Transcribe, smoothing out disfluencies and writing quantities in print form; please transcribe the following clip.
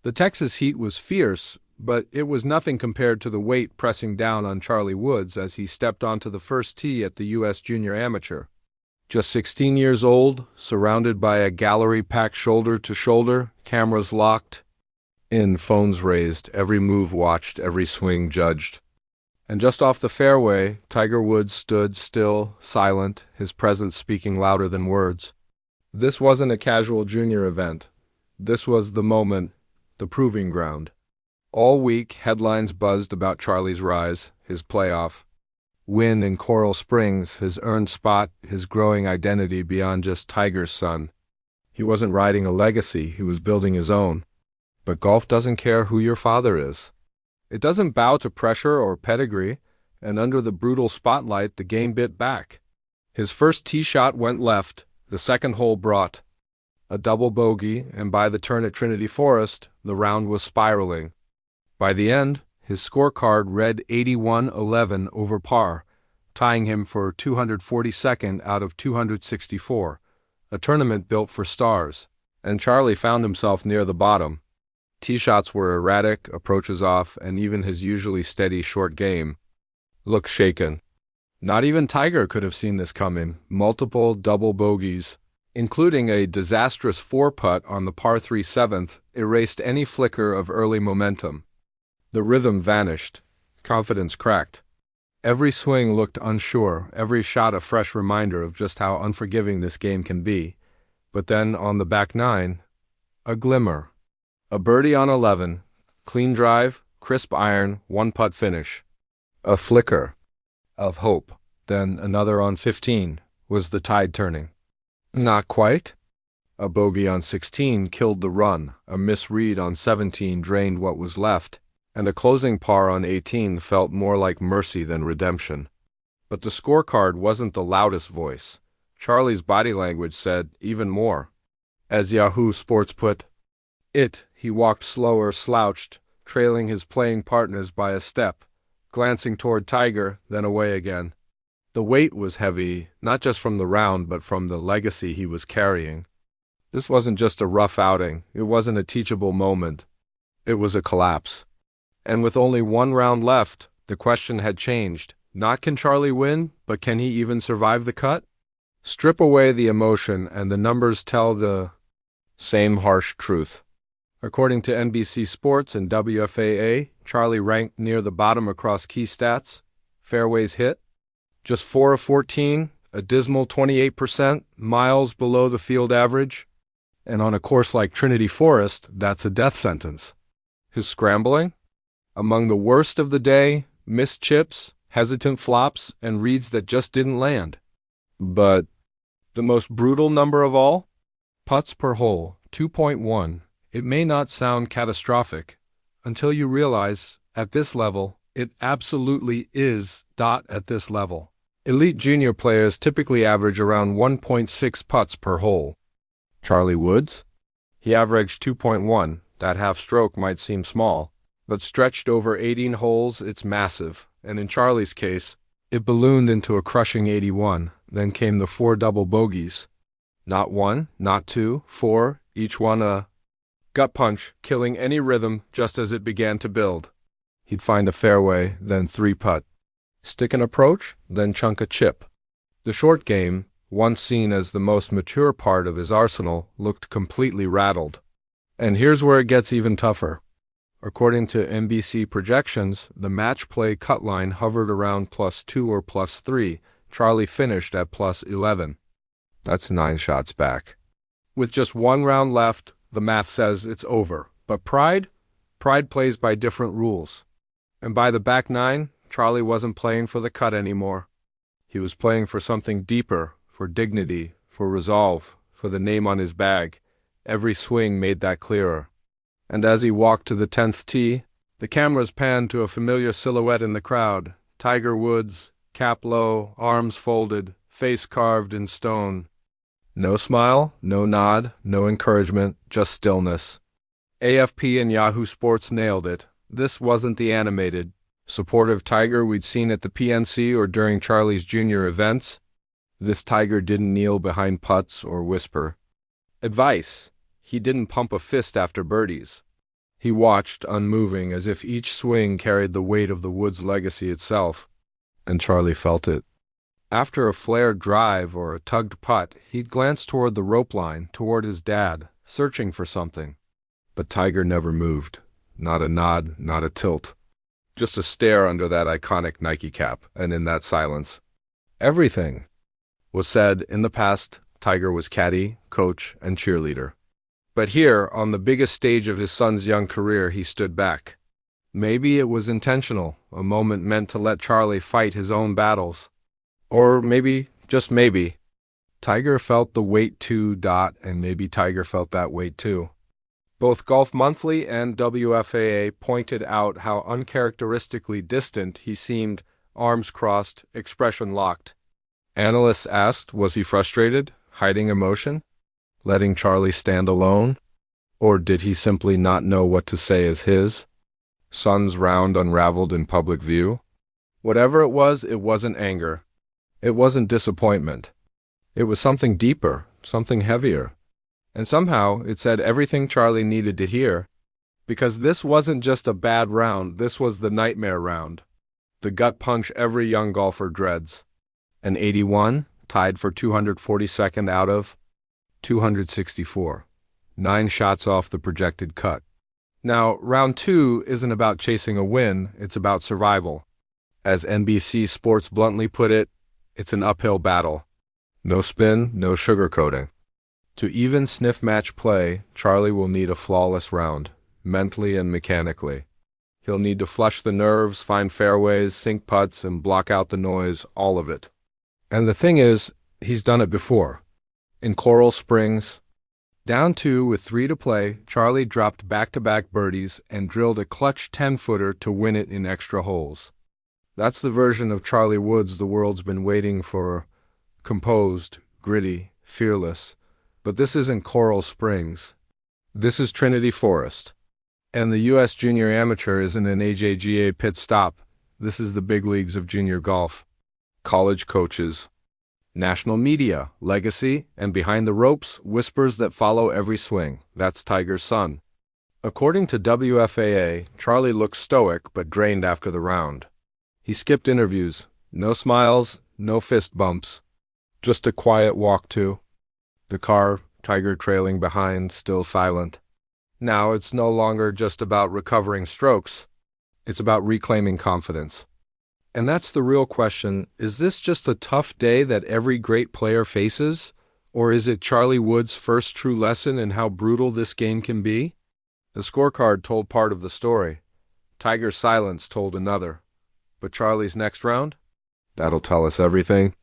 The Texas heat was fierce, but it was nothing compared to the weight pressing down on Charlie Woods as he stepped onto the first tee at the U.S. Junior Amateur. Just 16 years old, surrounded by a gallery packed shoulder to shoulder, cameras locked in, phones raised, every move watched, every swing judged. And just off the fairway, Tiger Woods stood still, silent, his presence speaking louder than words. This wasn't a casual junior event. This was the moment, the proving ground. All week, headlines buzzed about Charlie's rise, his playoff win in Coral Springs, his earned spot, his growing identity beyond just Tiger's son. He wasn't riding a legacy, he was building his own. But golf doesn't care who your father is. It doesn't bow to pressure or pedigree, and under the brutal spotlight, the game bit back. His first tee shot went left, the second hole brought a double bogey, and by the turn at Trinity Forest, the round was spiraling. By the end, his scorecard read 81-11 over par, tying him for 242nd out of 264, a tournament built for stars, and Charlie found himself near the bottom. Tee shots were erratic, approaches off, and even his usually steady short game looked shaken. Not even Tiger could have seen this coming. Multiple double bogeys, including a disastrous 4-putt on the par 3 7th, erased any flicker of early momentum. The rhythm vanished. Confidence cracked. Every swing looked unsure, every shot a fresh reminder of just how unforgiving this game can be. But then, on the back nine, a glimmer. A birdie on 11, clean drive, crisp iron, 1-putt finish. A flicker of hope. Then another on 15. Was the tide turning? Not quite. A bogey on 16 killed the run, a misread on 17 drained what was left, and a closing par on 18 felt more like mercy than redemption. But the scorecard wasn't the loudest voice. Charlie's body language said even more. As Yahoo Sports put it, he walked slower, slouched, trailing his playing partners by a step, glancing toward Tiger, then away again. The weight was heavy, not just from the round, but from the legacy he was carrying. This wasn't just a rough outing. It wasn't a teachable moment. It was a collapse. And with only one round left, the question had changed. Not can Charlie win, but can he even survive the cut? Strip away the emotion, and the numbers tell the same harsh truth. According to NBC Sports and WFAA, Charlie ranked near the bottom across key stats. Fairways hit, just 4 of 14, a dismal 28%, miles below the field average. And on a course like Trinity Forest, that's a death sentence. His scrambling? Among the worst of the day, missed chips, hesitant flops, and reads that just didn't land. But the most brutal number of all? Putts per hole, 2.1. It may not sound catastrophic until you realize, at this level, it absolutely is at this level. Elite junior players typically average around 1.6 putts per hole. Charlie Woods? He averaged 2.1. That half stroke might seem small, but stretched over 18 holes, it's massive. And in Charlie's case, it ballooned into a crushing 81. Then came the 4 double bogeys. Not 1, not 2, 4, each one a gut punch, killing any rhythm just as it began to build. He'd find a fairway, then 3-putt. Stick an approach, then chunk a chip. The short game, once seen as the most mature part of his arsenal, looked completely rattled. And here's where it gets even tougher. According to NBC projections, the match play cut line hovered around +2 or +3. Charlie finished at +11. That's 9 shots back. With just one round left, the math says it's over. But pride? Pride plays by different rules. And by the back nine, Charlie wasn't playing for the cut anymore. He was playing for something deeper, for dignity, for resolve, for the name on his bag. Every swing made that clearer. And as he walked to the 10th tee, the cameras panned to a familiar silhouette in the crowd. Tiger Woods, cap low, arms folded, face carved in stone. No smile, no nod, no encouragement, just stillness. AFP and Yahoo Sports nailed it. This wasn't the animated, supportive Tiger we'd seen at the PNC or during Charlie's junior events. This Tiger didn't kneel behind putts or whisper advice. He didn't pump a fist after birdies. He watched, unmoving, as if each swing carried the weight of the Woods legacy itself, and Charlie felt it. After a flared drive or a tugged putt, he'd glance toward the rope line, toward his dad, searching for something. But Tiger never moved. Not a nod, not a tilt. Just a stare under that iconic Nike cap, and in that silence, everything was said. In the past, Tiger was caddy, coach, and cheerleader. But here, on the biggest stage of his son's young career, he stood back. Maybe it was intentional, a moment meant to let Charlie fight his own battles. Or maybe, just maybe, Tiger felt the weight too, and maybe Tiger felt that weight too. Both Golf Monthly and WFAA pointed out how uncharacteristically distant he seemed, arms crossed, expression locked. Analysts asked, was he frustrated, hiding emotion, letting Charlie stand alone? Or did he simply not know what to say as his son's round unraveled in public view? Whatever it wasn't anger. It wasn't disappointment. It was something deeper, something heavier. And somehow it said everything Charlie needed to hear, because this wasn't just a bad round, this was the nightmare round. The gut punch every young golfer dreads. An 81, tied for 242nd out of 264. 9 shots off the projected cut. Now, round 2 isn't about chasing a win, it's about survival. As NBC Sports bluntly put it, it's an uphill battle. No spin, no sugarcoating. To even sniff match play, Charlie will need a flawless round, mentally and mechanically. He'll need to flush the nerves, find fairways, sink putts, and block out the noise, all of it. And the thing is, he's done it before. In Coral Springs, down 2 with 3 to play, Charlie dropped back-to-back birdies and drilled a clutch 10-footer to win it in extra holes. That's the version of Charlie Woods the world's been waiting for. Composed, gritty, fearless. But this isn't Coral Springs. This is Trinity Forest. And the U.S. Junior Amateur isn't an AJGA pit stop. This is the big leagues of junior golf. College coaches. National media, legacy, and behind the ropes, whispers that follow every swing. That's Tiger's son. According to WFAA, Charlie looked stoic but drained after the round. He skipped interviews. No smiles, no fist bumps. Just a quiet walk to the car, Tiger trailing behind, still silent. Now it's no longer just about recovering strokes. It's about reclaiming confidence. And that's the real question. Is this just a tough day that every great player faces? Or is it Charlie Woods' first true lesson in how brutal this game can be? The scorecard told part of the story. Tiger's silence told another. But Charlie's next round? That'll tell us everything.